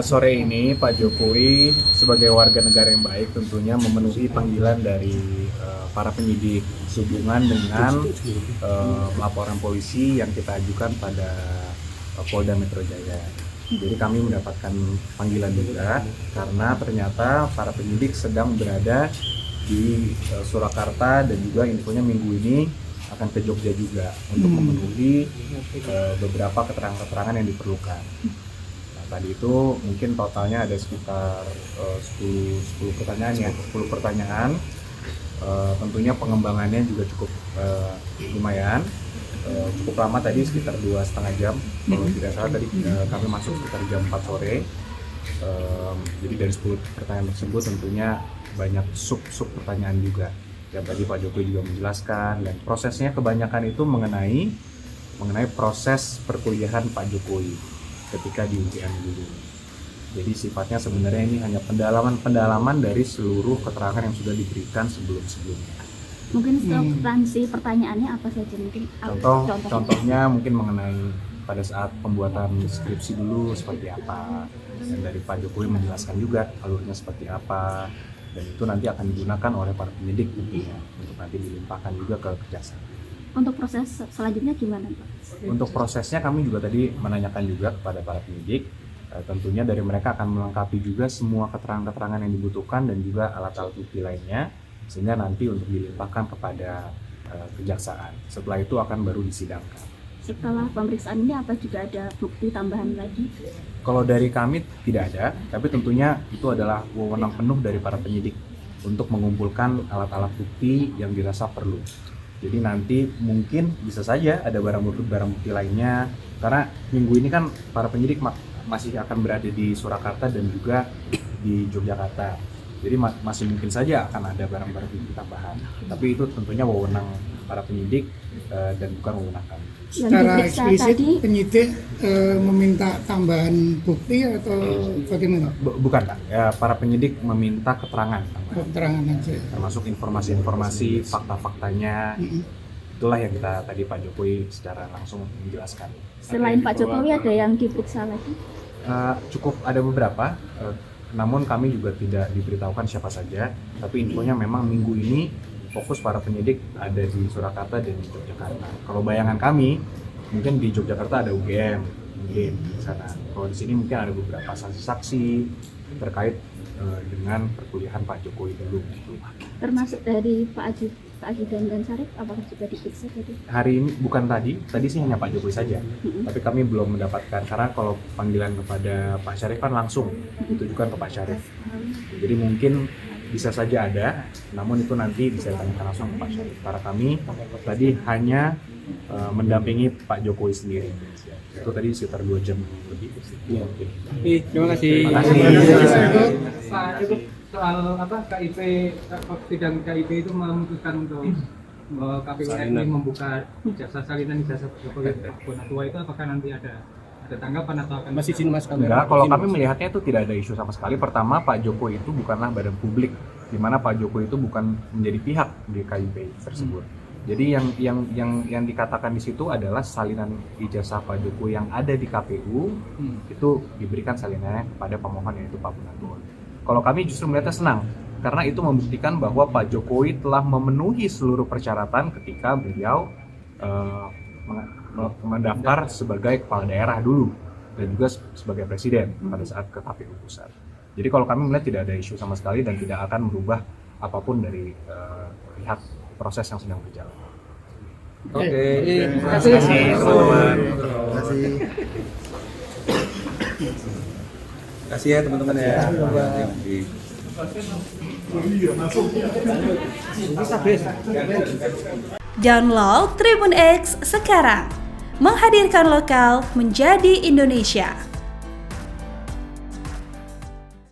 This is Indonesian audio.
Sore ini Pak Jokowi sebagai warga negara yang baik tentunya memenuhi panggilan dari para penyidik sehubungan dengan laporan polisi yang kita ajukan pada Polda Metro Jaya. Jadi kami mendapatkan panggilan juga karena ternyata para penyidik sedang berada di Surakarta dan juga infonya minggu ini akan ke Jogja juga untuk memenuhi beberapa keterangan-keterangan yang diperlukan. Tadi itu mungkin totalnya ada sekitar 10 pertanyaan ya, 10 pertanyaan. Tentunya pengembangannya juga cukup lumayan, cukup lama tadi sekitar 2,5 jam. Kalau tidak salah tadi kami masuk sekitar jam 4 sore. Jadi dari 10 pertanyaan tersebut tentunya banyak sub pertanyaan juga. Yang tadi Pak Jokowi juga menjelaskan, dan prosesnya kebanyakan itu mengenai proses perkuliahan Pak Jokowi ketika di UGM dulu. Jadi sifatnya sebenarnya ini hanya pendalaman dari seluruh keterangan yang sudah diberikan sebelumnya. Mungkin substansi pertanyaannya apa saja mungkin? Contohnya mungkin mengenai pada saat pembuatan skripsi dulu seperti apa, dan dari Pak Jokowi menjelaskan juga alurnya seperti apa, dan itu nanti akan digunakan oleh para penyidik tentunya untuk nanti dilimpahkan juga ke kejaksaan. Untuk proses selanjutnya gimana Pak? Untuk prosesnya kami juga tadi menanyakan juga kepada para penyidik, tentunya dari mereka akan melengkapi juga semua keterangan-keterangan yang dibutuhkan dan juga alat-alat bukti lainnya, sehingga nanti untuk dilimpahkan kepada kejaksaan. Setelah itu akan baru disidangkan. Setelah pemeriksaan ini apa juga ada bukti tambahan lagi? Kalau dari kami tidak ada, tapi tentunya itu adalah wewenang penuh dari para penyidik untuk mengumpulkan alat-alat bukti yang dirasa perlu. Jadi nanti mungkin bisa saja ada barang bukti lainnya, karena minggu ini kan para penyidik masih akan berada di Surakarta dan juga di Yogyakarta. Jadi masih mungkin saja akan ada barang-barang bukti tambahan. Tapi itu tentunya wewenang para penyidik dan bukan wewenang kami. Secara eksplisit penyidik meminta tambahan bukti atau bagaimana? Bukan Pak, ya, para penyidik meminta keterangan. Keterangan aja. Termasuk informasi-informasi, fakta-faktanya. Itulah yang kita tadi Pak Jokowi secara langsung menjelaskan. Selain Pak Jokowi ada yang diperiksa lagi? Cukup ada beberapa, namun kami juga tidak diberitahukan siapa saja. Tapi infonya memang minggu ini fokus para penyidik ada di Surakarta dan di Yogyakarta. Kalau bayangan kami, mungkin di Yogyakarta ada UGM, mungkin di sana. Kalau di sini mungkin ada beberapa saksi-saksi terkait dengan perkuliahan Pak Jokowi dulu. Termasuk dari Pak Ajudan dan Syarif, apakah juga diperiksa tadi? Hari ini bukan tadi sih hanya Pak Jokowi saja. Tapi kami belum mendapatkan, karena kalau panggilan kepada Pak Syarif kan langsung ditujukan ke Pak Syarif. Jadi mungkin bisa saja ada, namun itu nanti bisa ditanyakan langsung ke Pak Syarif. Karena kami tadi hanya mendampingi Pak Jokowi sendiri. Itu tadi sekitar 2 jam lebih. Ya. Terima kasih. Terima kasih. Pak, itu soal KIP, sidang KIP itu memutuskan untuk KPU RI membuka jasa salinan ijazah Jokowi Tua itu, apakah nanti ada tanggapan atau akan Masih sini Mas kamera. Enggak, kalau kami melihatnya itu tidak ada isu sama sekali. Pertama, Pak Jokowi itu bukanlah badan publik, di mana Pak Jokowi itu bukan menjadi pihak di KIP tersebut. Jadi yang dikatakan di situ adalah salinan ijazah Pak Jokowi yang ada di KPU itu diberikan salinannya kepada pemohon, yaitu Pak Munarman. Kalau kami justru melihatnya senang, karena itu membuktikan bahwa Pak Jokowi telah memenuhi seluruh persyaratan ketika beliau mendaftar sebagai kepala daerah dulu dan juga sebagai presiden pada saat ke KPU pusat. Jadi kalau kami melihat tidak ada isu sama sekali dan tidak akan merubah apapun dari lihat proses yang sedang berjalan. Oke. Terima kasih. Terima kasih ya teman-teman ya. Download Tribun X sekarang, menghadirkan lokal menjadi Indonesia.